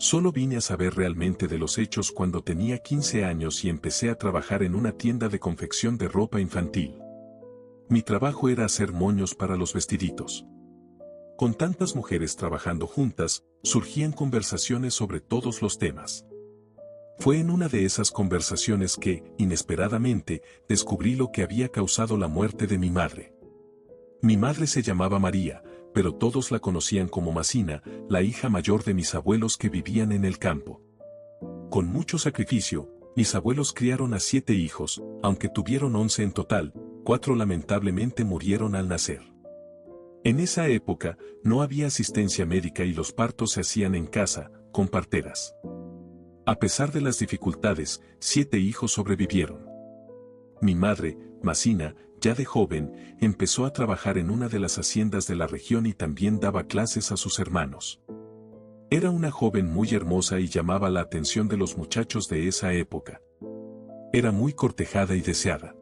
Solo vine a saber realmente de los hechos cuando tenía 15 años y empecé a trabajar en una tienda de confección de ropa infantil. Mi trabajo era hacer moños para los vestiditos. Con tantas mujeres trabajando juntas, surgían conversaciones sobre todos los temas. Fue en una de esas conversaciones que, inesperadamente, descubrí lo que había causado la muerte de mi madre. Mi madre se llamaba María, pero todos la conocían como Masina, la hija mayor de mis abuelos que vivían en el campo. Con mucho sacrificio, mis abuelos criaron a 7 hijos, aunque tuvieron 11 en total, 4 lamentablemente murieron al nacer. En esa época, no había asistencia médica y los partos se hacían en casa, con parteras. A pesar de las dificultades, 7 hijos sobrevivieron. Mi madre, Masina, ya de joven, empezó a trabajar en una de las haciendas de la región y también daba clases a sus hermanos. Era una joven muy hermosa y llamaba la atención de los muchachos de esa época. Era muy cortejada y deseada.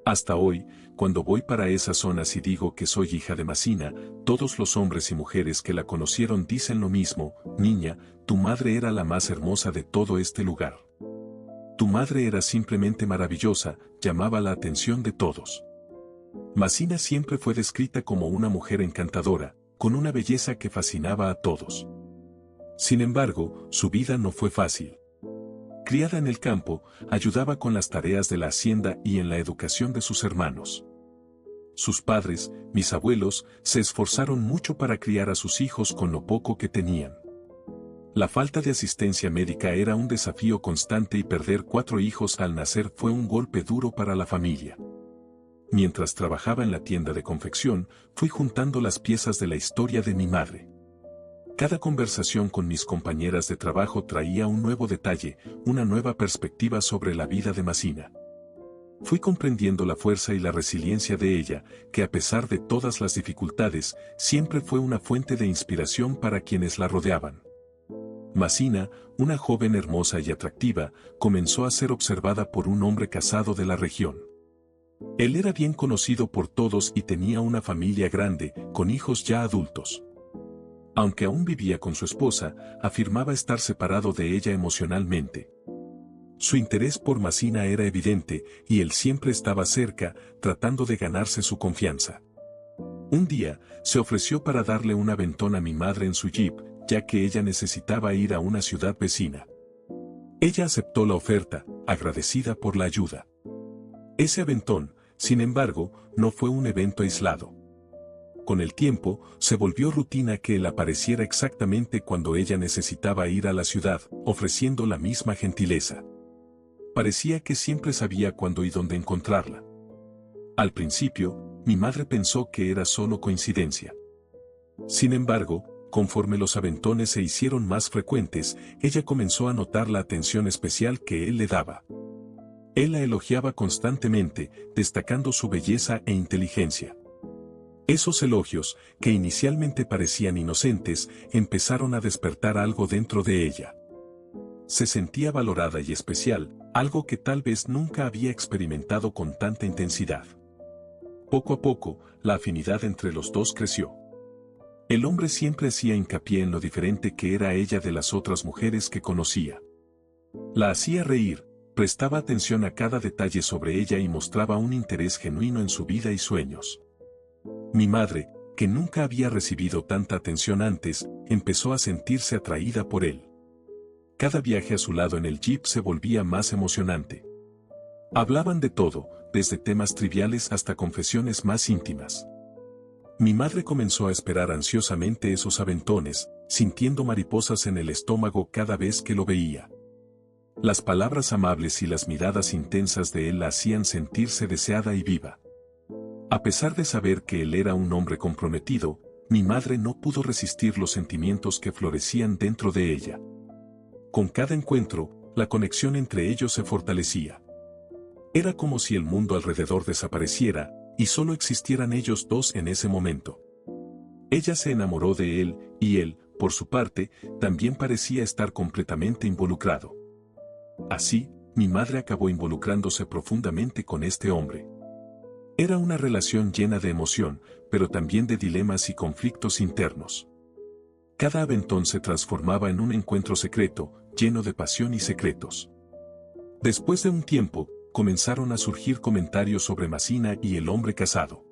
Hasta hoy, cuando voy para esas zonas y digo que soy hija de Masina, todos los hombres y mujeres que la conocieron dicen lo mismo: niña, tu madre era la más hermosa de todo este lugar. Tu madre era simplemente maravillosa, llamaba la atención de todos. Masina siempre fue descrita como una mujer encantadora, con una belleza que fascinaba a todos. Sin embargo, su vida no fue fácil. Criada en el campo, ayudaba con las tareas de la hacienda y en la educación de sus hermanos. Sus padres, mis abuelos, se esforzaron mucho para criar a sus hijos con lo poco que tenían. La falta de asistencia médica era un desafío constante y perder 4 hijos al nacer fue un golpe duro para la familia. Mientras trabajaba en la tienda de confección, fui juntando las piezas de la historia de mi madre. Cada conversación con mis compañeras de trabajo traía un nuevo detalle, una nueva perspectiva sobre la vida de Masina. Fui comprendiendo la fuerza y la resiliencia de ella, que a pesar de todas las dificultades, siempre fue una fuente de inspiración para quienes la rodeaban. Masina, una joven hermosa y atractiva, comenzó a ser observada por un hombre casado de la región. Él era bien conocido por todos y tenía una familia grande, con hijos ya adultos. Aunque aún vivía con su esposa, afirmaba estar separado de ella emocionalmente. Su interés por Masina era evidente, y él siempre estaba cerca, tratando de ganarse su confianza. Un día, se ofreció para darle un aventón a mi madre en su jeep, ya que ella necesitaba ir a una ciudad vecina. Ella aceptó la oferta, agradecida por la ayuda. Ese aventón, sin embargo, no fue un evento aislado. Con el tiempo, se volvió rutina que él apareciera exactamente cuando ella necesitaba ir a la ciudad, ofreciendo la misma gentileza. Parecía que siempre sabía cuándo y dónde encontrarla. Al principio, mi madre pensó que era solo coincidencia. Sin embargo, conforme los aventones se hicieron más frecuentes, ella comenzó a notar la atención especial que él le daba. Él la elogiaba constantemente, destacando su belleza e inteligencia. Esos elogios, que inicialmente parecían inocentes, empezaron a despertar algo dentro de ella. Se sentía valorada y especial, algo que tal vez nunca había experimentado con tanta intensidad. Poco a poco, la afinidad entre los dos creció. El hombre siempre hacía hincapié en lo diferente que era ella de las otras mujeres que conocía. La hacía reír, prestaba atención a cada detalle sobre ella y mostraba un interés genuino en su vida y sueños. Mi madre, que nunca había recibido tanta atención antes, empezó a sentirse atraída por él. Cada viaje a su lado en el jeep se volvía más emocionante. Hablaban de todo, desde temas triviales hasta confesiones más íntimas. Mi madre comenzó a esperar ansiosamente esos aventones, sintiendo mariposas en el estómago cada vez que lo veía. Las palabras amables y las miradas intensas de él la hacían sentirse deseada y viva. A pesar de saber que él era un hombre comprometido, mi madre no pudo resistir los sentimientos que florecían dentro de ella. Con cada encuentro, la conexión entre ellos se fortalecía. Era como si el mundo alrededor desapareciera, y solo existieran ellos dos en ese momento. Ella se enamoró de él, y él, por su parte, también parecía estar completamente involucrado. Así, mi madre acabó involucrándose profundamente con este hombre. Era una relación llena de emoción, pero también de dilemas y conflictos internos. Cada aventón se transformaba en un encuentro secreto, lleno de pasión y secretos. Después de un tiempo, comenzaron a surgir comentarios sobre Masina y el hombre casado.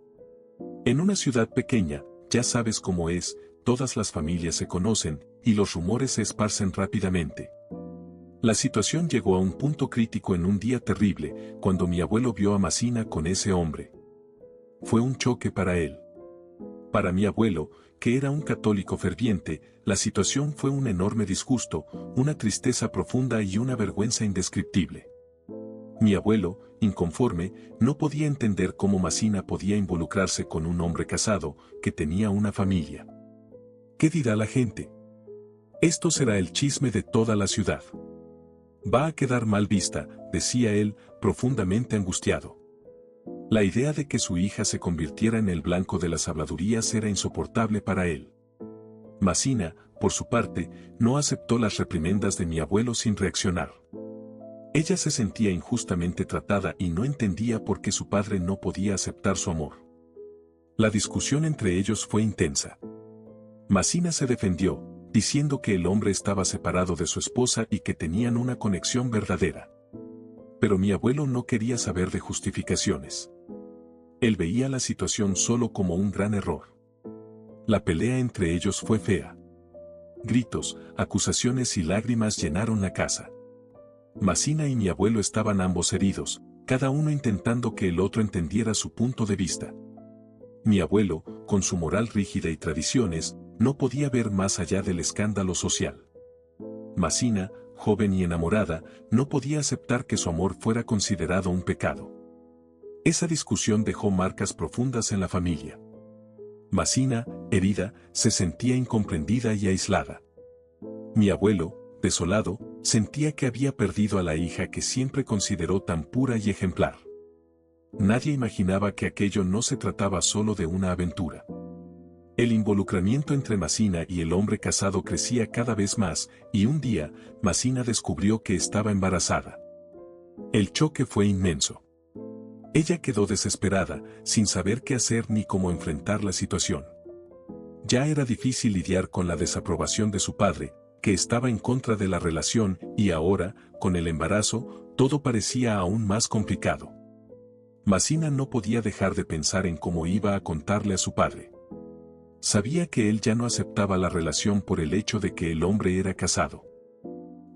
En una ciudad pequeña, ya sabes cómo es, todas las familias se conocen, y los rumores se esparcen rápidamente. La situación llegó a un punto crítico en un día terrible, cuando mi abuelo vio a Masina con ese hombre. Fue un choque para él. Para mi abuelo, que era un católico ferviente, la situación fue un enorme disgusto, una tristeza profunda y una vergüenza indescriptible. Mi abuelo, inconforme, no podía entender cómo Masina podía involucrarse con un hombre casado, que tenía una familia. ¿Qué dirá la gente? Esto será el chisme de toda la ciudad. Va a quedar mal vista, decía él, profundamente angustiado. La idea de que su hija se convirtiera en el blanco de las habladurías era insoportable para él. Masina, por su parte, no aceptó las reprimendas de mi abuelo sin reaccionar. Ella se sentía injustamente tratada y no entendía por qué su padre no podía aceptar su amor. La discusión entre ellos fue intensa. Masina se defendió, diciendo que el hombre estaba separado de su esposa y que tenían una conexión verdadera. Pero mi abuelo no quería saber de justificaciones. Él veía la situación solo como un gran error. La pelea entre ellos fue fea. Gritos, acusaciones y lágrimas llenaron la casa. Masina y mi abuelo estaban ambos heridos, cada uno intentando que el otro entendiera su punto de vista. Mi abuelo, con su moral rígida y tradiciones, no podía ver más allá del escándalo social. Masina, joven y enamorada, no podía aceptar que su amor fuera considerado un pecado. Esa discusión dejó marcas profundas en la familia. Masina, herida, se sentía incomprendida y aislada. Mi abuelo, desolado, sentía que había perdido a la hija que siempre consideró tan pura y ejemplar. Nadie imaginaba que aquello no se trataba solo de una aventura. El involucramiento entre Masina y el hombre casado crecía cada vez más, y un día, Masina descubrió que estaba embarazada. El choque fue inmenso. Ella quedó desesperada, sin saber qué hacer ni cómo enfrentar la situación. Ya era difícil lidiar con la desaprobación de su padre, que estaba en contra de la relación, y ahora, con el embarazo, todo parecía aún más complicado. Masina no podía dejar de pensar en cómo iba a contarle a su padre. Sabía que él ya no aceptaba la relación por el hecho de que el hombre era casado.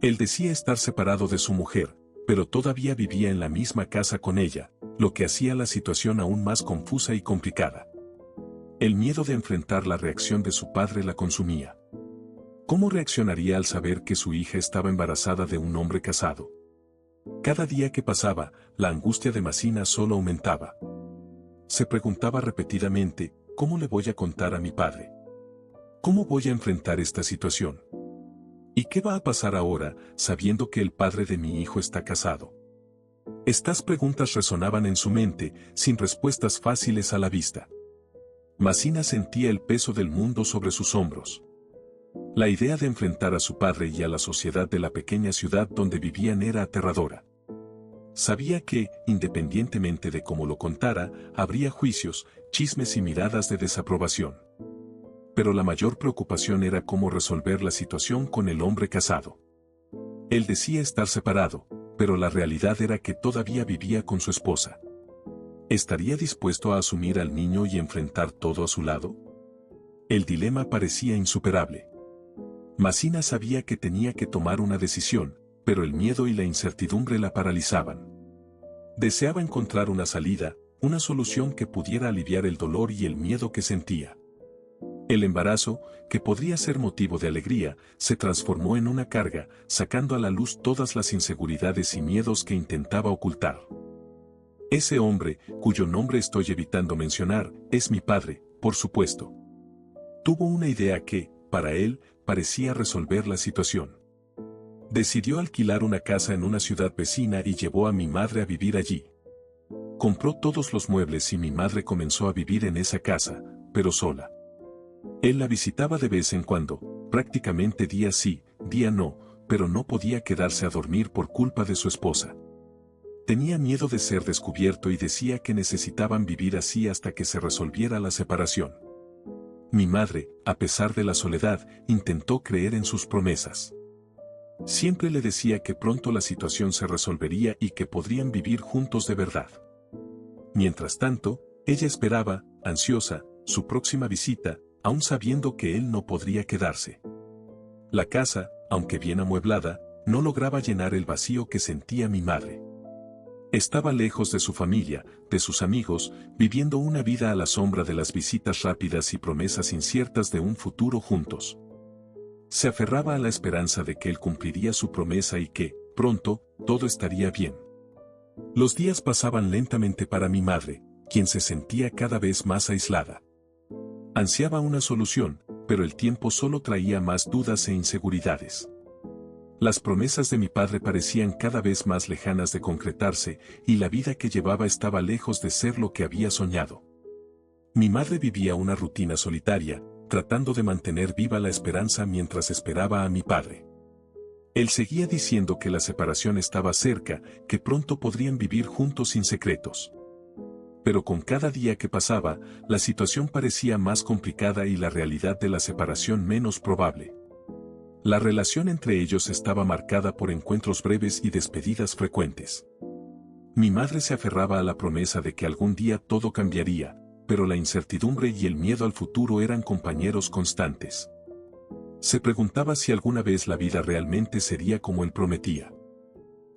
Él decía estar separado de su mujer, pero todavía vivía en la misma casa con ella, lo que hacía la situación aún más confusa y complicada. El miedo de enfrentar la reacción de su padre la consumía. ¿Cómo reaccionaría al saber que su hija estaba embarazada de un hombre casado? Cada día que pasaba, la angustia de Masina solo aumentaba. Se preguntaba repetidamente, ¿cómo le voy a contar a mi padre? ¿Cómo voy a enfrentar esta situación? ¿Y qué va a pasar ahora, sabiendo que el padre de mi hijo está casado? Estas preguntas resonaban en su mente, sin respuestas fáciles a la vista. Masina sentía el peso del mundo sobre sus hombros. La idea de enfrentar a su padre y a la sociedad de la pequeña ciudad donde vivían era aterradora. Sabía que, independientemente de cómo lo contara, habría juicios, chismes y miradas de desaprobación. Pero la mayor preocupación era cómo resolver la situación con el hombre casado. Él decía estar separado, pero la realidad era que todavía vivía con su esposa. ¿Estaría dispuesto a asumir al niño y enfrentar todo a su lado? El dilema parecía insuperable. Masina sabía que tenía que tomar una decisión, pero el miedo y la incertidumbre la paralizaban. Deseaba encontrar una salida, una solución que pudiera aliviar el dolor y el miedo que sentía. El embarazo, que podría ser motivo de alegría, se transformó en una carga, sacando a la luz todas las inseguridades y miedos que intentaba ocultar. Ese hombre, cuyo nombre estoy evitando mencionar, es mi padre, por supuesto. Tuvo una idea que, para él, parecía resolver la situación. Decidió alquilar una casa en una ciudad vecina y llevó a mi madre a vivir allí. Compró todos los muebles y mi madre comenzó a vivir en esa casa, pero sola. Él la visitaba de vez en cuando, prácticamente día sí, día no, pero no podía quedarse a dormir por culpa de su esposa. Tenía miedo de ser descubierto y decía que necesitaban vivir así hasta que se resolviera la separación. Mi madre, a pesar de la soledad, intentó creer en sus promesas. Siempre le decía que pronto la situación se resolvería y que podrían vivir juntos de verdad. Mientras tanto, ella esperaba, ansiosa, su próxima visita, aún sabiendo que él no podría quedarse. La casa, aunque bien amueblada, no lograba llenar el vacío que sentía mi madre. Estaba lejos de su familia, de sus amigos, viviendo una vida a la sombra de las visitas rápidas y promesas inciertas de un futuro juntos. Se aferraba a la esperanza de que él cumpliría su promesa y que, pronto, todo estaría bien. Los días pasaban lentamente para mi madre, quien se sentía cada vez más aislada. Ansiaba una solución, pero el tiempo solo traía más dudas e inseguridades. Las promesas de mi padre parecían cada vez más lejanas de concretarse, y la vida que llevaba estaba lejos de ser lo que había soñado. Mi madre vivía una rutina solitaria, tratando de mantener viva la esperanza mientras esperaba a mi padre. Él seguía diciendo que la separación estaba cerca, que pronto podrían vivir juntos sin secretos. Pero con cada día que pasaba, la situación parecía más complicada y la realidad de la separación menos probable. La relación entre ellos estaba marcada por encuentros breves y despedidas frecuentes. Mi madre se aferraba a la promesa de que algún día todo cambiaría, pero la incertidumbre y el miedo al futuro eran compañeros constantes. Se preguntaba si alguna vez la vida realmente sería como él prometía.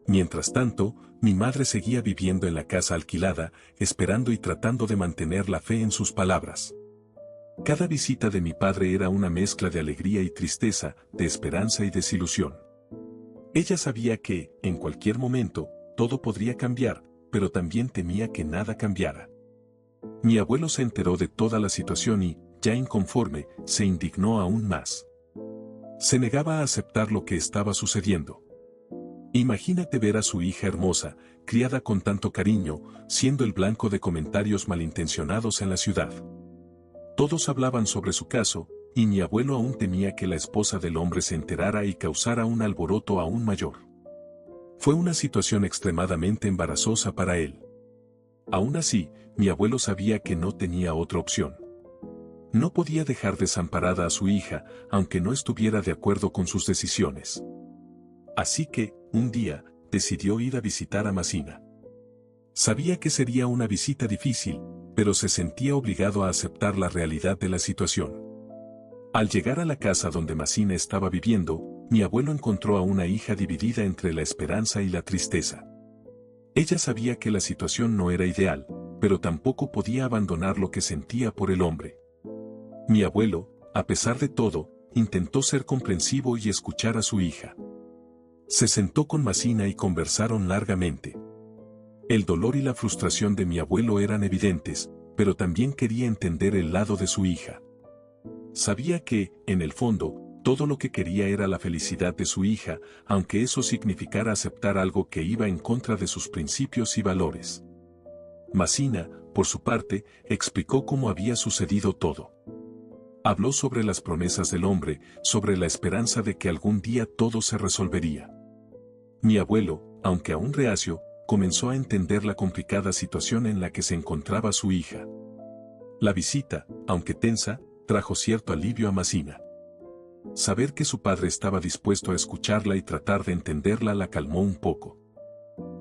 Mientras tanto, mi madre seguía viviendo en la casa alquilada, esperando y tratando de mantener la fe en sus palabras. Cada visita de mi padre era una mezcla de alegría y tristeza, de esperanza y desilusión. Ella sabía que, en cualquier momento, todo podría cambiar, pero también temía que nada cambiara. Mi abuelo se enteró de toda la situación y, ya inconforme, se indignó aún más. Se negaba a aceptar lo que estaba sucediendo. Imagínate ver a su hija hermosa, criada con tanto cariño, siendo el blanco de comentarios malintencionados en la ciudad. Todos hablaban sobre su caso, y mi abuelo aún temía que la esposa del hombre se enterara y causara un alboroto aún mayor. Fue una situación extremadamente embarazosa para él. Aún así, mi abuelo sabía que no tenía otra opción. No podía dejar desamparada a su hija, aunque no estuviera de acuerdo con sus decisiones. Así que, un día, decidió ir a visitar a Masina. Sabía que sería una visita difícil, pero se sentía obligado a aceptar la realidad de la situación. Al llegar a la casa donde Masina estaba viviendo, mi abuelo encontró a una hija dividida entre la esperanza y la tristeza. Ella sabía que la situación no era ideal, pero tampoco podía abandonar lo que sentía por el hombre. Mi abuelo, a pesar de todo, intentó ser comprensivo y escuchar a su hija. Se sentó con Masina y conversaron largamente. El dolor y la frustración de mi abuelo eran evidentes, pero también quería entender el lado de su hija. Sabía que, en el fondo, todo lo que quería era la felicidad de su hija, aunque eso significara aceptar algo que iba en contra de sus principios y valores. Masina, por su parte, explicó cómo había sucedido todo. Habló sobre las promesas del hombre, sobre la esperanza de que algún día todo se resolvería. Mi abuelo, aunque aún reacio, comenzó a entender la complicada situación en la que se encontraba su hija. La visita, aunque tensa, trajo cierto alivio a Masina. Saber que su padre estaba dispuesto a escucharla y tratar de entenderla la calmó un poco.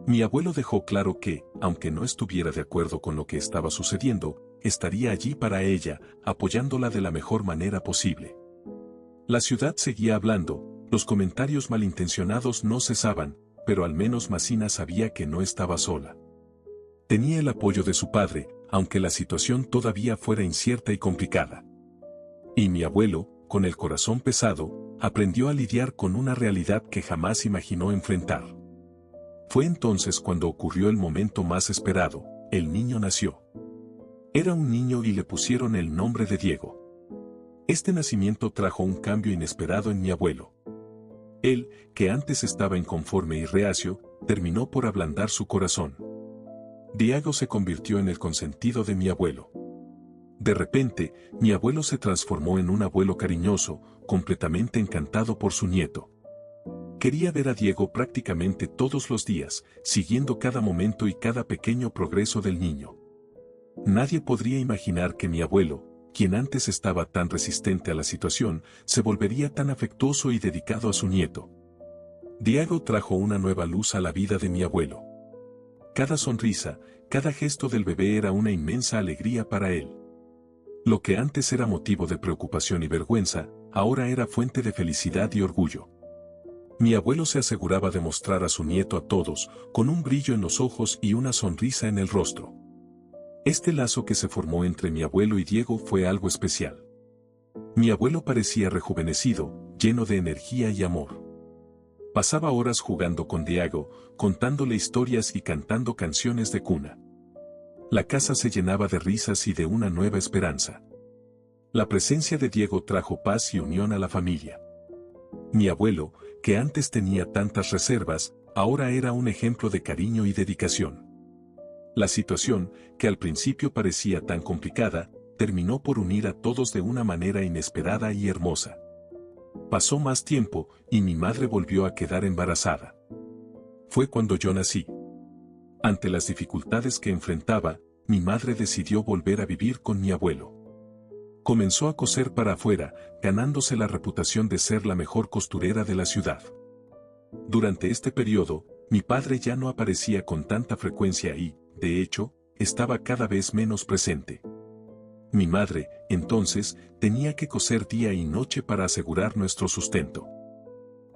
Mi abuelo dejó claro que, aunque no estuviera de acuerdo con lo que estaba sucediendo, estaría allí para ella, apoyándola de la mejor manera posible. La ciudad seguía hablando, los comentarios malintencionados no cesaban, pero al menos Masina sabía que no estaba sola. Tenía el apoyo de su padre, aunque la situación todavía fuera incierta y complicada. Y mi abuelo, con el corazón pesado, aprendió a lidiar con una realidad que jamás imaginó enfrentar. Fue entonces cuando ocurrió el momento más esperado, el niño nació. Era un niño y le pusieron el nombre de Diego. Este nacimiento trajo un cambio inesperado en mi abuelo. Él, que antes estaba inconforme y reacio, terminó por ablandar su corazón. Diego se convirtió en el consentido de mi abuelo. De repente, mi abuelo se transformó en un abuelo cariñoso, completamente encantado por su nieto. Quería ver a Diego prácticamente todos los días, siguiendo cada momento y cada pequeño progreso del niño. Nadie podría imaginar que mi abuelo, quien antes estaba tan resistente a la situación, se volvería tan afectuoso y dedicado a su nieto. Diego trajo una nueva luz a la vida de mi abuelo. Cada sonrisa, cada gesto del bebé era una inmensa alegría para él. Lo que antes era motivo de preocupación y vergüenza, ahora era fuente de felicidad y orgullo. Mi abuelo se aseguraba de mostrar a su nieto a todos, con un brillo en los ojos y una sonrisa en el rostro. Este lazo que se formó entre mi abuelo y Diego fue algo especial. Mi abuelo parecía rejuvenecido, lleno de energía y amor. Pasaba horas jugando con Diego, contándole historias y cantando canciones de cuna. La casa se llenaba de risas y de una nueva esperanza. La presencia de Diego trajo paz y unión a la familia. Mi abuelo, que antes tenía tantas reservas, ahora era un ejemplo de cariño y dedicación. La situación, que al principio parecía tan complicada, terminó por unir a todos de una manera inesperada y hermosa. Pasó más tiempo, y mi madre volvió a quedar embarazada. Fue cuando yo nací. Ante las dificultades que enfrentaba, mi madre decidió volver a vivir con mi abuelo. Comenzó a coser para afuera, ganándose la reputación de ser la mejor costurera de la ciudad. Durante este periodo, mi padre ya no aparecía con tanta frecuencia y, de hecho, estaba cada vez menos presente. Mi madre, entonces, tenía que coser día y noche para asegurar nuestro sustento.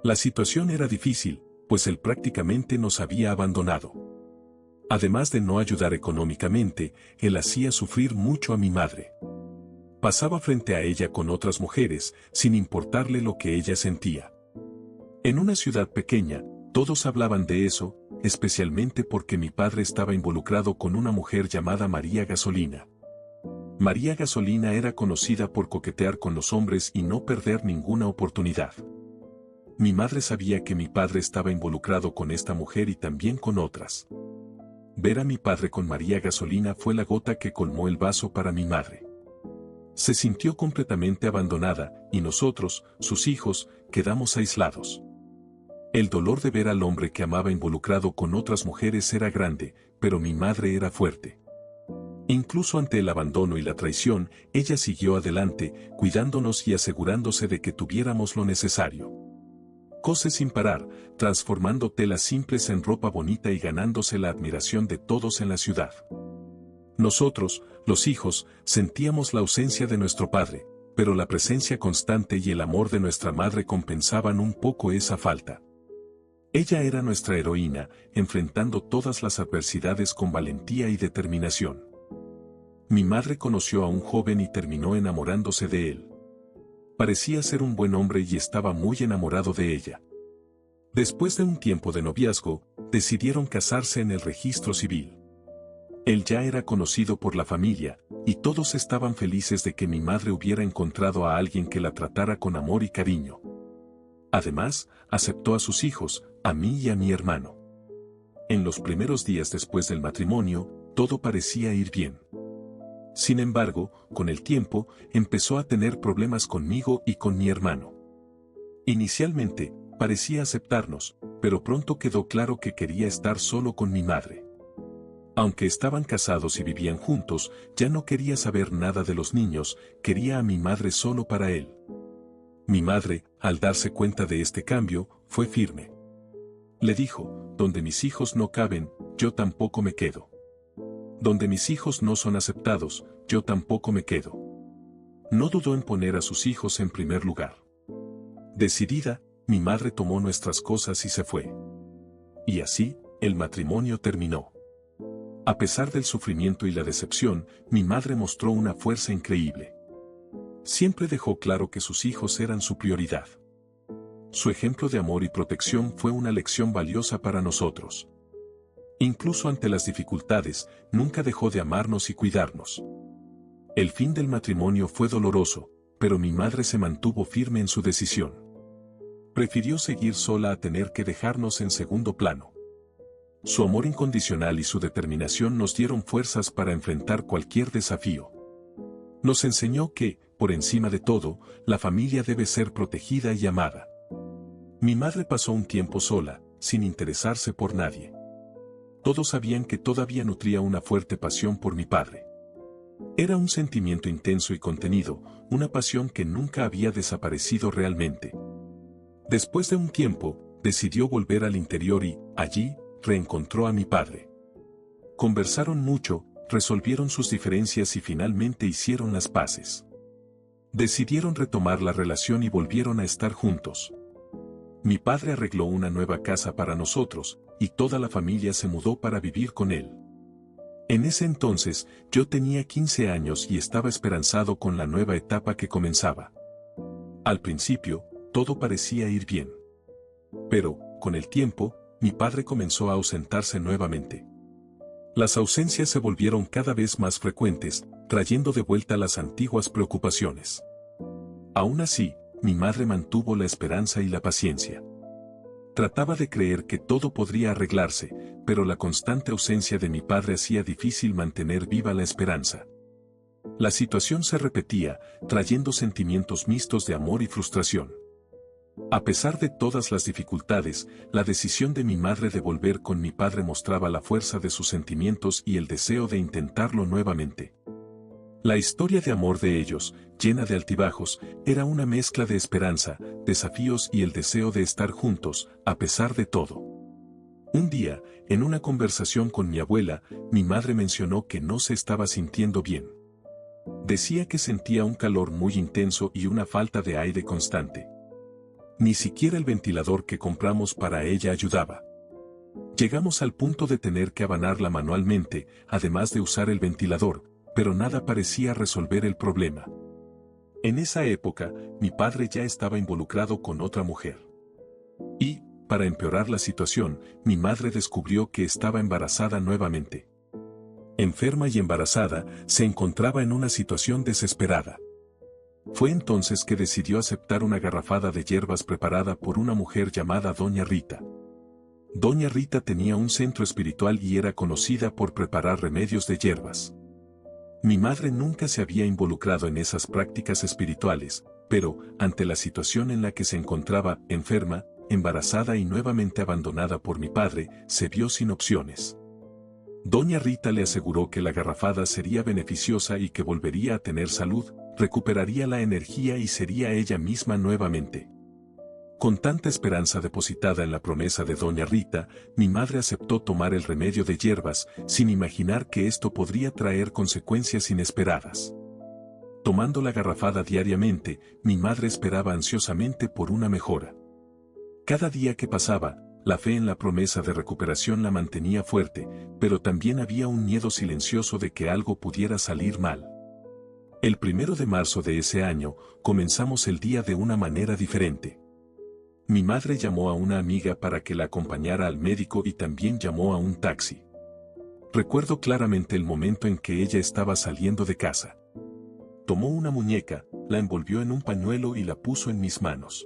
La situación era difícil, pues él prácticamente nos había abandonado. Además de no ayudar económicamente, él hacía sufrir mucho a mi madre. Pasaba frente a ella con otras mujeres, sin importarle lo que ella sentía. En una ciudad pequeña, todos hablaban de eso, especialmente porque mi padre estaba involucrado con una mujer llamada María Gasolina. María Gasolina era conocida por coquetear con los hombres y no perder ninguna oportunidad. Mi madre sabía que mi padre estaba involucrado con esta mujer y también con otras. Ver a mi padre con María Gasolina fue la gota que colmó el vaso para mi madre. Se sintió completamente abandonada, y nosotros, sus hijos, quedamos aislados. El dolor de ver al hombre que amaba involucrado con otras mujeres era grande, pero mi madre era fuerte. Incluso ante el abandono y la traición, ella siguió adelante, cuidándonos y asegurándose de que tuviéramos lo necesario. Cose sin parar, transformando telas simples en ropa bonita y ganándose la admiración de todos en la ciudad. Nosotros, los hijos, sentíamos la ausencia de nuestro padre, pero la presencia constante y el amor de nuestra madre compensaban un poco esa falta. Ella era nuestra heroína, enfrentando todas las adversidades con valentía y determinación. Mi madre conoció a un joven y terminó enamorándose de él. Parecía ser un buen hombre y estaba muy enamorado de ella. Después de un tiempo de noviazgo, decidieron casarse en el registro civil. Él ya era conocido por la familia, y todos estaban felices de que mi madre hubiera encontrado a alguien que la tratara con amor y cariño. Además, aceptó a sus hijos, a mí y a mi hermano. En los primeros días después del matrimonio, todo parecía ir bien. Sin embargo, con el tiempo, empezó a tener problemas conmigo y con mi hermano. Inicialmente, parecía aceptarnos, pero pronto quedó claro que quería estar solo con mi madre. Aunque estaban casados y vivían juntos, ya no quería saber nada de los niños, quería a mi madre solo para él. Mi madre, al darse cuenta de este cambio, fue firme. Le dijo: donde mis hijos no caben, yo tampoco me quedo. Donde mis hijos no son aceptados, yo tampoco me quedo. No dudó en poner a sus hijos en primer lugar. Decidida, mi madre tomó nuestras cosas y se fue. Y así, el matrimonio terminó. A pesar del sufrimiento y la decepción, mi madre mostró una fuerza increíble. Siempre dejó claro que sus hijos eran su prioridad. Su ejemplo de amor y protección fue una lección valiosa para nosotros. Incluso ante las dificultades, nunca dejó de amarnos y cuidarnos. El fin del matrimonio fue doloroso, pero mi madre se mantuvo firme en su decisión. Prefirió seguir sola a tener que dejarnos en segundo plano. Su amor incondicional y su determinación nos dieron fuerzas para enfrentar cualquier desafío. Nos enseñó que, por encima de todo, la familia debe ser protegida y amada. Mi madre pasó un tiempo sola, sin interesarse por nadie. Todos sabían que todavía nutría una fuerte pasión por mi padre. Era un sentimiento intenso y contenido, una pasión que nunca había desaparecido realmente. Después de un tiempo, decidió volver al interior y, allí, reencontró a mi padre. Conversaron mucho, resolvieron sus diferencias y finalmente hicieron las paces. Decidieron retomar la relación y volvieron a estar juntos. Mi padre arregló una nueva casa para nosotros, y toda la familia se mudó para vivir con él. En ese entonces, yo tenía 15 años y estaba esperanzado con la nueva etapa que comenzaba. Al principio, todo parecía ir bien. Pero, con el tiempo, mi padre comenzó a ausentarse nuevamente. Las ausencias se volvieron cada vez más frecuentes, trayendo de vuelta las antiguas preocupaciones. Aún así, mi madre mantuvo la esperanza y la paciencia. Trataba de creer que todo podría arreglarse, pero la constante ausencia de mi padre hacía difícil mantener viva la esperanza. La situación se repetía, trayendo sentimientos mixtos de amor y frustración. A pesar de todas las dificultades, la decisión de mi madre de volver con mi padre mostraba la fuerza de sus sentimientos y el deseo de intentarlo nuevamente. La historia de amor de ellos, llena de altibajos, era una mezcla de esperanza, desafíos y el deseo de estar juntos, a pesar de todo. Un día, en una conversación con mi abuela, mi madre mencionó que no se estaba sintiendo bien. Decía que sentía un calor muy intenso y una falta de aire constante. Ni siquiera el ventilador que compramos para ella ayudaba. Llegamos al punto de tener que abanarla manualmente, además de usar el ventilador, pero nada parecía resolver el problema. En esa época, mi padre ya estaba involucrado con otra mujer. Y, para empeorar la situación, mi madre descubrió que estaba embarazada nuevamente. Enferma y embarazada, se encontraba en una situación desesperada. Fue entonces que decidió aceptar una garrafada de hierbas preparada por una mujer llamada Doña Rita. Doña Rita tenía un centro espiritual y era conocida por preparar remedios de hierbas. Mi madre nunca se había involucrado en esas prácticas espirituales, pero, ante la situación en la que se encontraba, enferma, embarazada y nuevamente abandonada por mi padre, se vio sin opciones. Doña Rita le aseguró que la garrafada sería beneficiosa y que volvería a tener salud, recuperaría la energía y sería ella misma nuevamente. Con tanta esperanza depositada en la promesa de Doña Rita, mi madre aceptó tomar el remedio de hierbas, sin imaginar que esto podría traer consecuencias inesperadas. Tomando la garrafada diariamente, mi madre esperaba ansiosamente por una mejora. Cada día que pasaba, la fe en la promesa de recuperación la mantenía fuerte, pero también había un miedo silencioso de que algo pudiera salir mal. El 1 de marzo de ese año, comenzamos el día de una manera diferente. Mi madre llamó a una amiga para que la acompañara al médico y también llamó a un taxi. Recuerdo claramente el momento en que ella estaba saliendo de casa. Tomó una muñeca, la envolvió en un pañuelo y la puso en mis manos.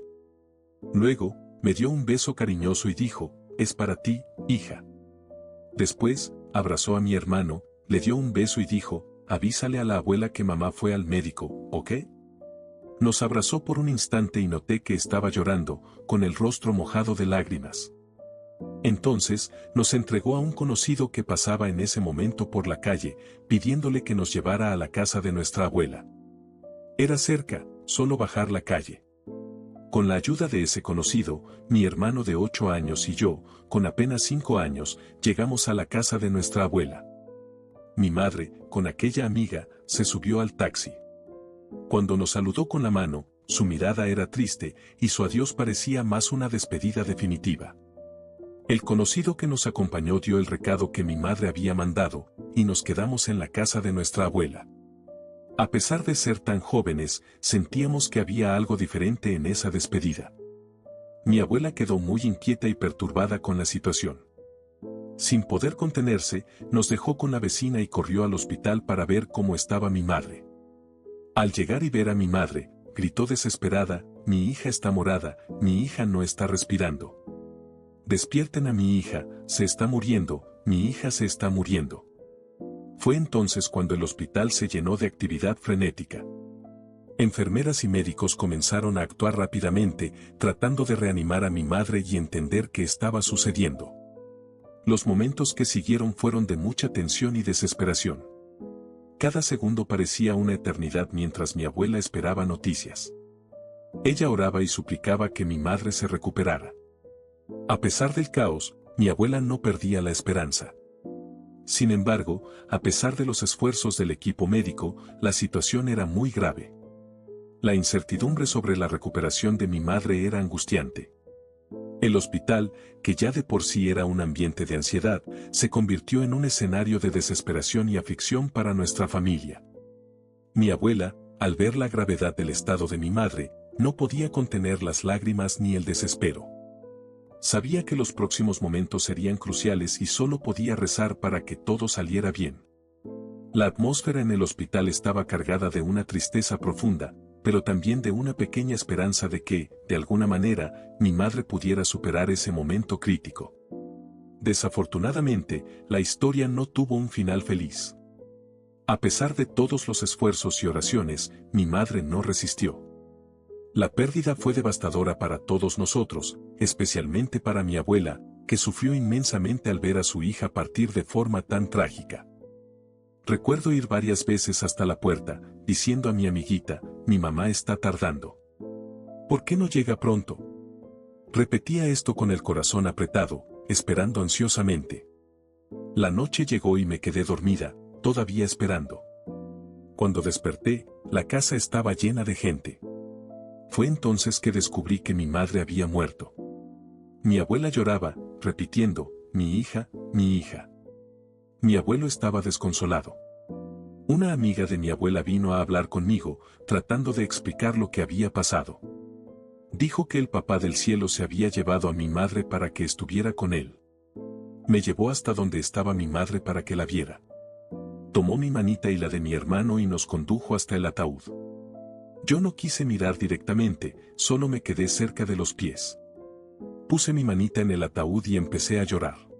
Luego, me dio un beso cariñoso y dijo, «Es para ti, hija». Después, abrazó a mi hermano, le dio un beso y dijo, «Avísale a la abuela que mamá fue al médico, ¿ok?». Nos abrazó por un instante y noté que estaba llorando, con el rostro mojado de lágrimas. Entonces, nos entregó a un conocido que pasaba en ese momento por la calle, pidiéndole que nos llevara a la casa de nuestra abuela. Era cerca, solo bajar la calle. Con la ayuda de ese conocido, mi hermano de 8 años y yo, con apenas 5 años, llegamos a la casa de nuestra abuela. Mi madre, con aquella amiga, se subió al taxi. Cuando nos saludó con la mano, su mirada era triste, y su adiós parecía más una despedida definitiva. El conocido que nos acompañó dio el recado que mi madre había mandado, y nos quedamos en la casa de nuestra abuela. A pesar de ser tan jóvenes, sentíamos que había algo diferente en esa despedida. Mi abuela quedó muy inquieta y perturbada con la situación. Sin poder contenerse, nos dejó con la vecina y corrió al hospital para ver cómo estaba mi madre. Al llegar y ver a mi madre, gritó desesperada, «Mi hija está morada, mi hija no está respirando. Despierten a mi hija, se está muriendo, mi hija se está muriendo». Fue entonces cuando el hospital se llenó de actividad frenética. Enfermeras y médicos comenzaron a actuar rápidamente, tratando de reanimar a mi madre y entender qué estaba sucediendo. Los momentos que siguieron fueron de mucha tensión y desesperación. Cada segundo parecía una eternidad mientras mi abuela esperaba noticias. Ella oraba y suplicaba que mi madre se recuperara. A pesar del caos, mi abuela no perdía la esperanza. Sin embargo, a pesar de los esfuerzos del equipo médico, la situación era muy grave. La incertidumbre sobre la recuperación de mi madre era angustiante. El hospital, que ya de por sí era un ambiente de ansiedad, se convirtió en un escenario de desesperación y aflicción para nuestra familia. Mi abuela, al ver la gravedad del estado de mi madre, no podía contener las lágrimas ni el desespero. Sabía que los próximos momentos serían cruciales y solo podía rezar para que todo saliera bien. La atmósfera en el hospital estaba cargada de una tristeza profunda, pero también de una pequeña esperanza de que, de alguna manera, mi madre pudiera superar ese momento crítico. Desafortunadamente, la historia no tuvo un final feliz. A pesar de todos los esfuerzos y oraciones, mi madre no resistió. La pérdida fue devastadora para todos nosotros, especialmente para mi abuela, que sufrió inmensamente al ver a su hija partir de forma tan trágica. Recuerdo ir varias veces hasta la puerta, diciendo a mi amiguita, mi mamá está tardando. ¿Por qué no llega pronto? Repetía esto con el corazón apretado, esperando ansiosamente. La noche llegó y me quedé dormida, todavía esperando. Cuando desperté, la casa estaba llena de gente. Fue entonces que descubrí que mi madre había muerto. Mi abuela lloraba, repitiendo, mi hija, mi hija. Mi abuelo estaba desconsolado. Una amiga de mi abuela vino a hablar conmigo, tratando de explicar lo que había pasado. Dijo que el papá del cielo se había llevado a mi madre para que estuviera con él. Me llevó hasta donde estaba mi madre para que la viera. Tomó mi manita y la de mi hermano y nos condujo hasta el ataúd. Yo no quise mirar directamente, solo me quedé cerca de los pies. Puse mi manita en el ataúd y empecé a llorar.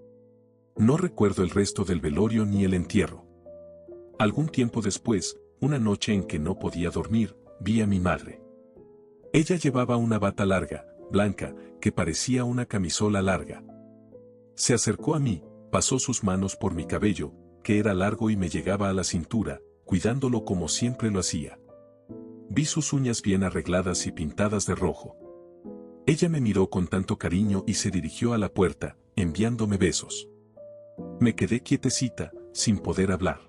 No recuerdo el resto del velorio ni el entierro. Algún tiempo después, una noche en que no podía dormir, vi a mi madre. Ella llevaba una bata larga, blanca, que parecía una camisola larga. Se acercó a mí, pasó sus manos por mi cabello, que era largo y me llegaba a la cintura, cuidándolo como siempre lo hacía. Vi sus uñas bien arregladas y pintadas de rojo. Ella me miró con tanto cariño y se dirigió a la puerta, enviándome besos. Me quedé quietecita, sin poder hablar.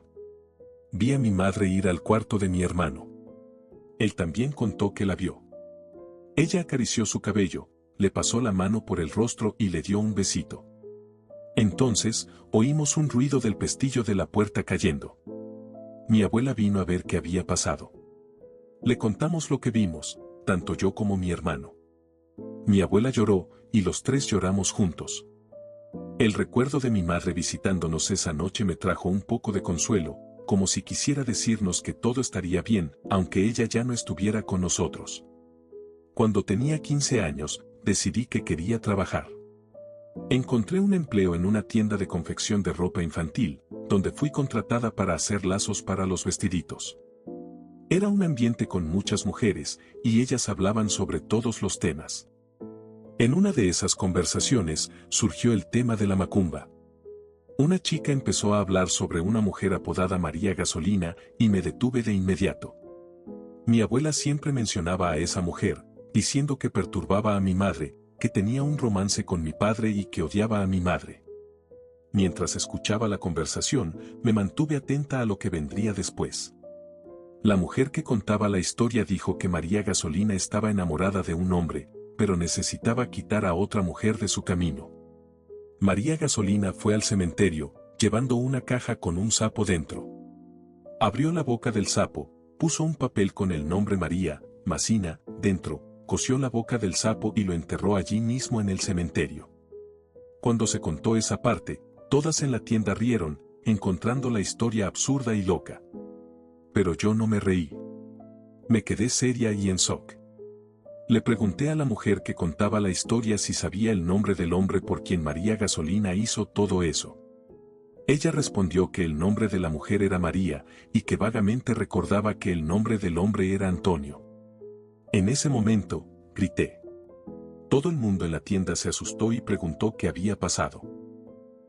Vi a mi madre ir al cuarto de mi hermano. Él también contó que la vio. Ella acarició su cabello, le pasó la mano por el rostro y le dio un besito. Entonces, oímos un ruido del pestillo de la puerta cayendo. Mi abuela vino a ver qué había pasado. Le contamos lo que vimos, tanto yo como mi hermano. Mi abuela lloró, y los tres lloramos juntos. El recuerdo de mi madre visitándonos esa noche me trajo un poco de consuelo, como si quisiera decirnos que todo estaría bien, aunque ella ya no estuviera con nosotros. Cuando tenía 15 años, decidí que quería trabajar. Encontré un empleo en una tienda de confección de ropa infantil, donde fui contratada para hacer lazos para los vestiditos. Era un ambiente con muchas mujeres, y ellas hablaban sobre todos los temas. En una de esas conversaciones, surgió el tema de la macumba. Una chica empezó a hablar sobre una mujer apodada María Gasolina, y me detuve de inmediato. Mi abuela siempre mencionaba a esa mujer, diciendo que perturbaba a mi madre, que tenía un romance con mi padre y que odiaba a mi madre. Mientras escuchaba la conversación, me mantuve atenta a lo que vendría después. La mujer que contaba la historia dijo que María Gasolina estaba enamorada de un hombre, pero necesitaba quitar a otra mujer de su camino. María Gasolina fue al cementerio, llevando una caja con un sapo dentro. Abrió la boca del sapo, puso un papel con el nombre María, Macina, dentro, cosió la boca del sapo y lo enterró allí mismo en el cementerio. Cuando se contó esa parte, todas en la tienda rieron, encontrando la historia absurda y loca. Pero yo no me reí. Me quedé seria y en shock. Le pregunté a la mujer que contaba la historia si sabía el nombre del hombre por quien María Gasolina hizo todo eso. Ella respondió que el nombre de la mujer era María, y que vagamente recordaba que el nombre del hombre era Antonio. En ese momento, grité. Todo el mundo en la tienda se asustó y preguntó qué había pasado.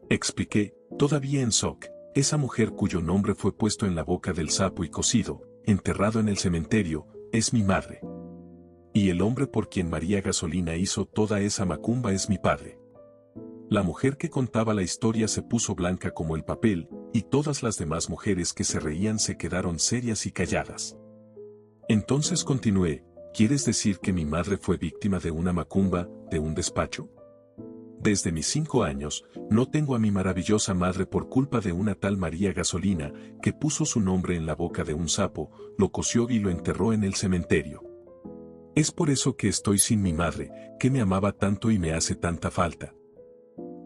Expliqué, todavía en shock, esa mujer cuyo nombre fue puesto en la boca del sapo y cocido, enterrado en el cementerio, es mi madre. Y el hombre por quien María Gasolina hizo toda esa macumba es mi padre. La mujer que contaba la historia se puso blanca como el papel, y todas las demás mujeres que se reían se quedaron serias y calladas. Entonces continué, ¿quieres decir que mi madre fue víctima de una macumba, de un despacho? Desde mis 5 años, no tengo a mi maravillosa madre por culpa de una tal María Gasolina, que puso su nombre en la boca de un sapo, lo coció y lo enterró en el cementerio. Es por eso que estoy sin mi madre, que me amaba tanto y me hace tanta falta.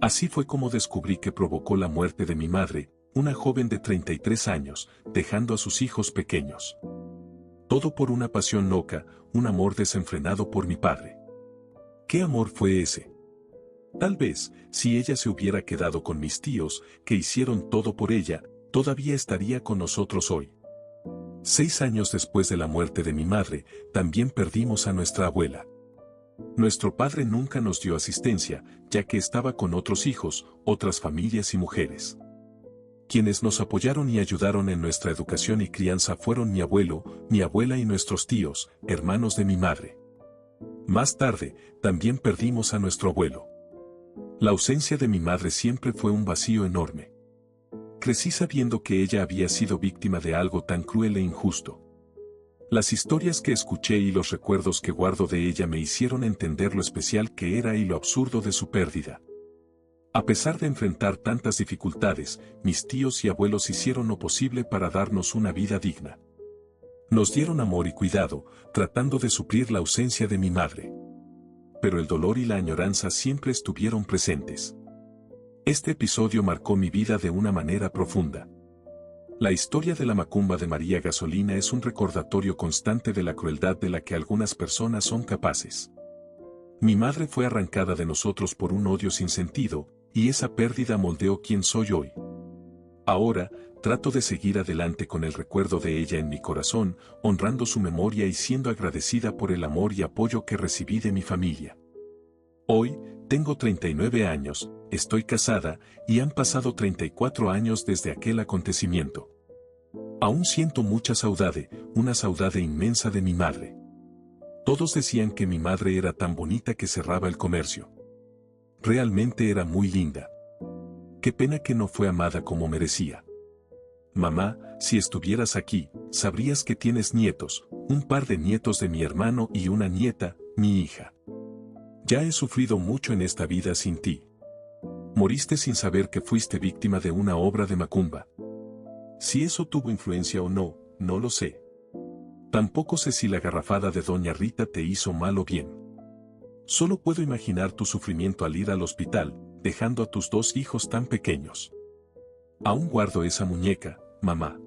Así fue como descubrí que provocó la muerte de mi madre, una joven de 33 años, dejando a sus hijos pequeños. Todo por una pasión loca, un amor desenfrenado por mi padre. ¿Qué amor fue ese? Tal vez, si ella se hubiera quedado con mis tíos, que hicieron todo por ella, todavía estaría con nosotros hoy. 6 años después de la muerte de mi madre, también perdimos a nuestra abuela. Nuestro padre nunca nos dio asistencia, ya que estaba con otros hijos, otras familias y mujeres. Quienes nos apoyaron y ayudaron en nuestra educación y crianza fueron mi abuelo, mi abuela y nuestros tíos, hermanos de mi madre. Más tarde, también perdimos a nuestro abuelo. La ausencia de mi madre siempre fue un vacío enorme. Crecí sabiendo que ella había sido víctima de algo tan cruel e injusto. Las historias que escuché y los recuerdos que guardo de ella me hicieron entender lo especial que era y lo absurdo de su pérdida. A pesar de enfrentar tantas dificultades, mis tíos y abuelos hicieron lo posible para darnos una vida digna. Nos dieron amor y cuidado, tratando de suplir la ausencia de mi madre. Pero el dolor y la añoranza siempre estuvieron presentes. Este episodio marcó mi vida de una manera profunda. La historia de la macumba de María Gasolina es un recordatorio constante de la crueldad de la que algunas personas son capaces. Mi madre fue arrancada de nosotros por un odio sin sentido, y esa pérdida moldeó quién soy hoy. Ahora, trato de seguir adelante con el recuerdo de ella en mi corazón, honrando su memoria y siendo agradecida por el amor y apoyo que recibí de mi familia. Hoy, tengo 39 años, estoy casada, y han pasado 34 años desde aquel acontecimiento. Aún siento mucha saudade, una saudade inmensa de mi madre. Todos decían que mi madre era tan bonita que cerraba el comercio. Realmente era muy linda. Qué pena que no fue amada como merecía. Mamá, si estuvieras aquí, sabrías que tienes nietos, un par de nietos de mi hermano y una nieta, mi hija. Ya he sufrido mucho en esta vida sin ti. Moriste sin saber que fuiste víctima de una obra de macumba. Si eso tuvo influencia o no, no lo sé. Tampoco sé si la garrafada de Doña Rita te hizo mal o bien. Solo puedo imaginar tu sufrimiento al ir al hospital, dejando a tus 2 hijos tan pequeños. Aún guardo esa muñeca, mamá.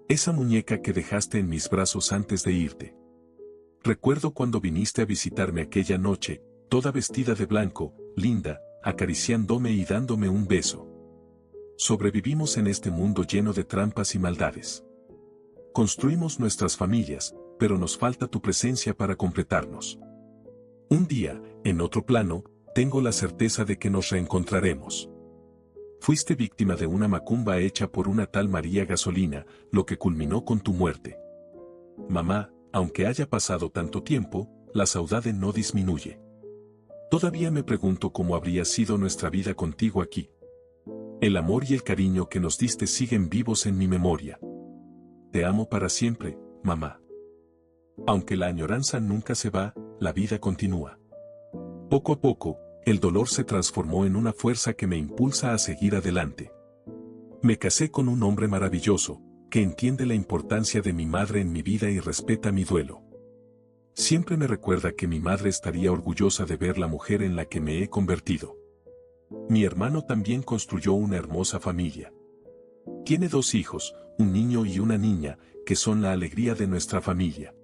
Esa muñeca que dejaste en mis brazos antes de irte. Recuerdo cuando viniste a visitarme aquella noche, toda vestida de blanco, linda, acariciándome y dándome un beso. Sobrevivimos en este mundo lleno de trampas y maldades. Construimos nuestras familias, pero nos falta tu presencia para completarnos. Un día, en otro plano, tengo la certeza de que nos reencontraremos. Fuiste víctima de una macumba hecha por una tal María Gasolina, lo que culminó con tu muerte. Mamá, aunque haya pasado tanto tiempo, la saudade no disminuye. Todavía me pregunto cómo habría sido nuestra vida contigo aquí. El amor y el cariño que nos diste siguen vivos en mi memoria. Te amo para siempre, mamá. Aunque la añoranza nunca se va, la vida continúa. Poco a poco, el dolor se transformó en una fuerza que me impulsa a seguir adelante. Me casé con un hombre maravilloso, que entiende la importancia de mi madre en mi vida y respeta mi duelo. Siempre me recuerda que mi madre estaría orgullosa de ver la mujer en la que me he convertido. Mi hermano también construyó una hermosa familia. Tiene 2 hijos, un niño y una niña, que son la alegría de nuestra familia.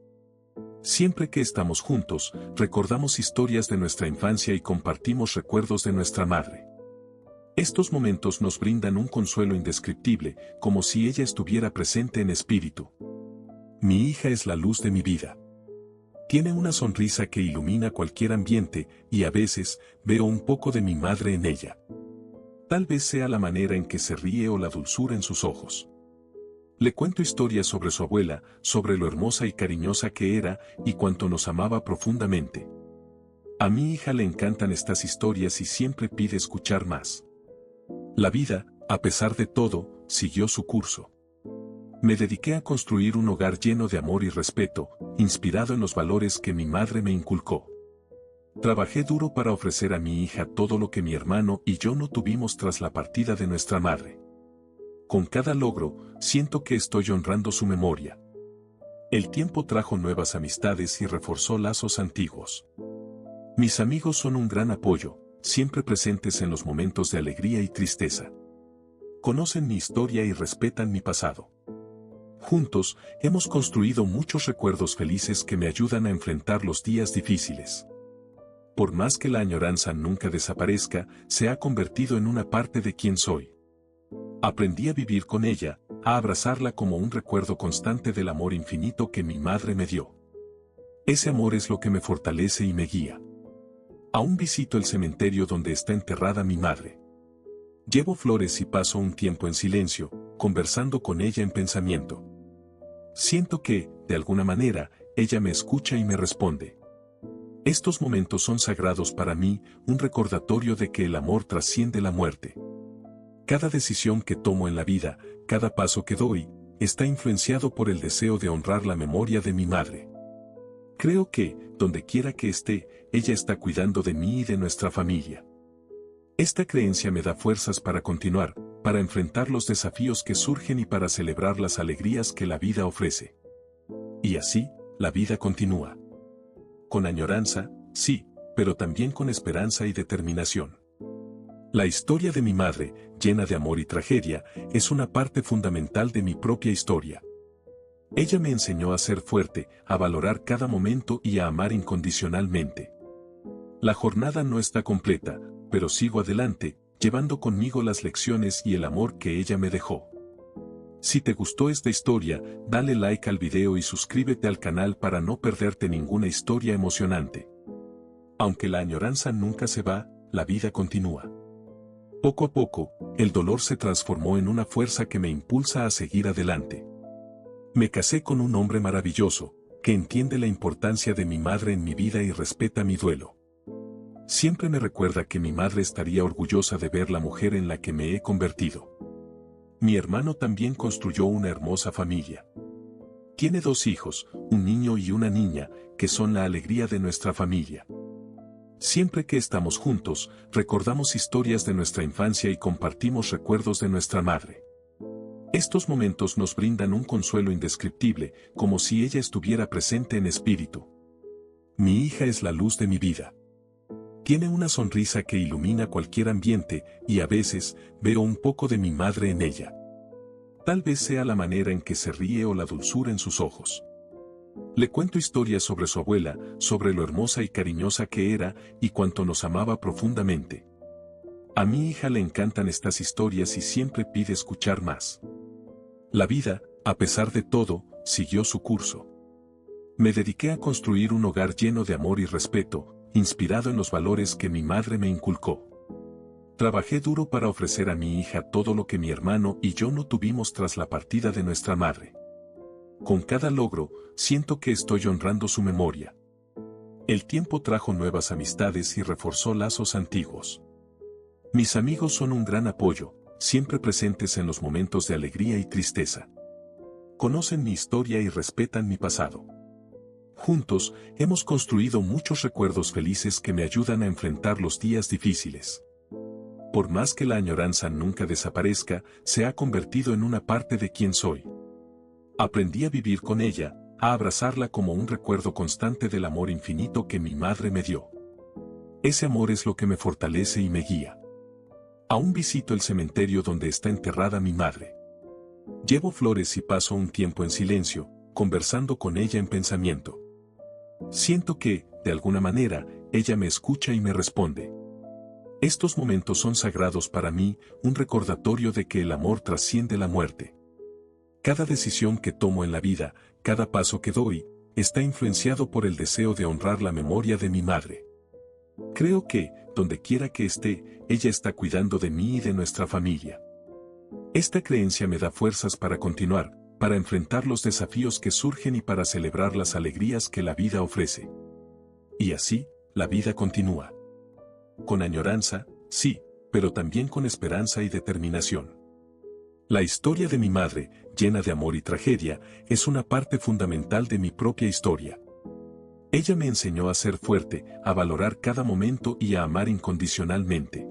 Siempre que estamos juntos, recordamos historias de nuestra infancia y compartimos recuerdos de nuestra madre. Estos momentos nos brindan un consuelo indescriptible, como si ella estuviera presente en espíritu. Mi hija es la luz de mi vida. Tiene una sonrisa que ilumina cualquier ambiente, y a veces, veo un poco de mi madre en ella. Tal vez sea la manera en que se ríe o la dulzura en sus ojos. Le cuento historias sobre su abuela, sobre lo hermosa y cariñosa que era y cuánto nos amaba profundamente. A mi hija le encantan estas historias y siempre pide escuchar más. La vida, a pesar de todo, siguió su curso. Me dediqué a construir un hogar lleno de amor y respeto, inspirado en los valores que mi madre me inculcó. Trabajé duro para ofrecer a mi hija todo lo que mi hermano y yo no tuvimos tras la partida de nuestra madre. Con cada logro, siento que estoy honrando su memoria. El tiempo trajo nuevas amistades y reforzó lazos antiguos. Mis amigos son un gran apoyo, siempre presentes en los momentos de alegría y tristeza. Conocen mi historia y respetan mi pasado. Juntos, hemos construido muchos recuerdos felices que me ayudan a enfrentar los días difíciles. Por más que la añoranza nunca desaparezca, se ha convertido en una parte de quien soy. Aprendí a vivir con ella, a abrazarla como un recuerdo constante del amor infinito que mi madre me dio. Ese amor es lo que me fortalece y me guía. Aún visito el cementerio donde está enterrada mi madre. Llevo flores y paso un tiempo en silencio, conversando con ella en pensamiento. Siento que, de alguna manera, ella me escucha y me responde. Estos momentos son sagrados para mí, un recordatorio de que el amor trasciende la muerte. Cada decisión que tomo en la vida, cada paso que doy, está influenciado por el deseo de honrar la memoria de mi madre. Creo que, donde quiera que esté, ella está cuidando de mí y de nuestra familia. Esta creencia me da fuerzas para continuar, para enfrentar los desafíos que surgen y para celebrar las alegrías que la vida ofrece. Y así, la vida continúa. Con añoranza, sí, pero también con esperanza y determinación. La historia de mi madre, llena de amor y tragedia, es una parte fundamental de mi propia historia. Ella me enseñó a ser fuerte, a valorar cada momento y a amar incondicionalmente. La jornada no está completa, pero sigo adelante, llevando conmigo las lecciones y el amor que ella me dejó. Si te gustó esta historia, dale like al video y suscríbete al canal para no perderte ninguna historia emocionante. Aunque la añoranza nunca se va, la vida continúa. Poco a poco, el dolor se transformó en una fuerza que me impulsa a seguir adelante. Me casé con un hombre maravilloso, que entiende la importancia de mi madre en mi vida y respeta mi duelo. Siempre me recuerda que mi madre estaría orgullosa de ver la mujer en la que me he convertido. Mi hermano también construyó una hermosa familia. Tiene 2 hijos, un niño y una niña, que son la alegría de nuestra familia. Siempre que estamos juntos, recordamos historias de nuestra infancia y compartimos recuerdos de nuestra madre. Estos momentos nos brindan un consuelo indescriptible, como si ella estuviera presente en espíritu. Mi hija es la luz de mi vida. Tiene una sonrisa que ilumina cualquier ambiente, y a veces, veo un poco de mi madre en ella. Tal vez sea la manera en que se ríe o la dulzura en sus ojos. Le cuento historias sobre su abuela, sobre lo hermosa y cariñosa que era, y cuánto nos amaba profundamente. A mi hija le encantan estas historias y siempre pide escuchar más. La vida, a pesar de todo, siguió su curso. Me dediqué a construir un hogar lleno de amor y respeto, inspirado en los valores que mi madre me inculcó. Trabajé duro para ofrecer a mi hija todo lo que mi hermano y yo no tuvimos tras la partida de nuestra madre. Con cada logro, siento que estoy honrando su memoria. El tiempo trajo nuevas amistades y reforzó lazos antiguos. Mis amigos son un gran apoyo, siempre presentes en los momentos de alegría y tristeza. Conocen mi historia y respetan mi pasado. Juntos, hemos construido muchos recuerdos felices que me ayudan a enfrentar los días difíciles. Por más que la añoranza nunca desaparezca, se ha convertido en una parte de quien soy. Aprendí a vivir con ella, a abrazarla como un recuerdo constante del amor infinito que mi madre me dio. Ese amor es lo que me fortalece y me guía. Aún visito el cementerio donde está enterrada mi madre. Llevo flores y paso un tiempo en silencio, conversando con ella en pensamiento. Siento que, de alguna manera, ella me escucha y me responde. Estos momentos son sagrados para mí, un recordatorio de que el amor trasciende la muerte. Cada decisión que tomo en la vida, cada paso que doy, está influenciado por el deseo de honrar la memoria de mi madre. Creo que, donde quiera que esté, ella está cuidando de mí y de nuestra familia. Esta creencia me da fuerzas para continuar, para enfrentar los desafíos que surgen y para celebrar las alegrías que la vida ofrece. Y así, la vida continúa. Con añoranza, sí, pero también con esperanza y determinación. La historia de mi madre, llena de amor y tragedia, es una parte fundamental de mi propia historia. Ella me enseñó a ser fuerte, a valorar cada momento y a amar incondicionalmente.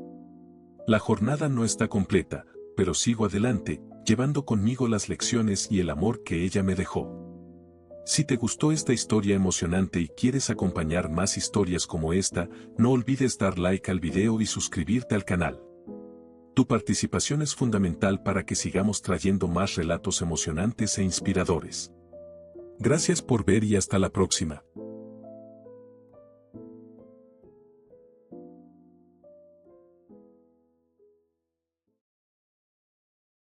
La jornada no está completa, pero sigo adelante, llevando conmigo las lecciones y el amor que ella me dejó. Si te gustó esta historia emocionante y quieres acompañar más historias como esta, no olvides dar like al video y suscribirte al canal. Tu participación es fundamental para que sigamos trayendo más relatos emocionantes e inspiradores. Gracias por ver y hasta la próxima.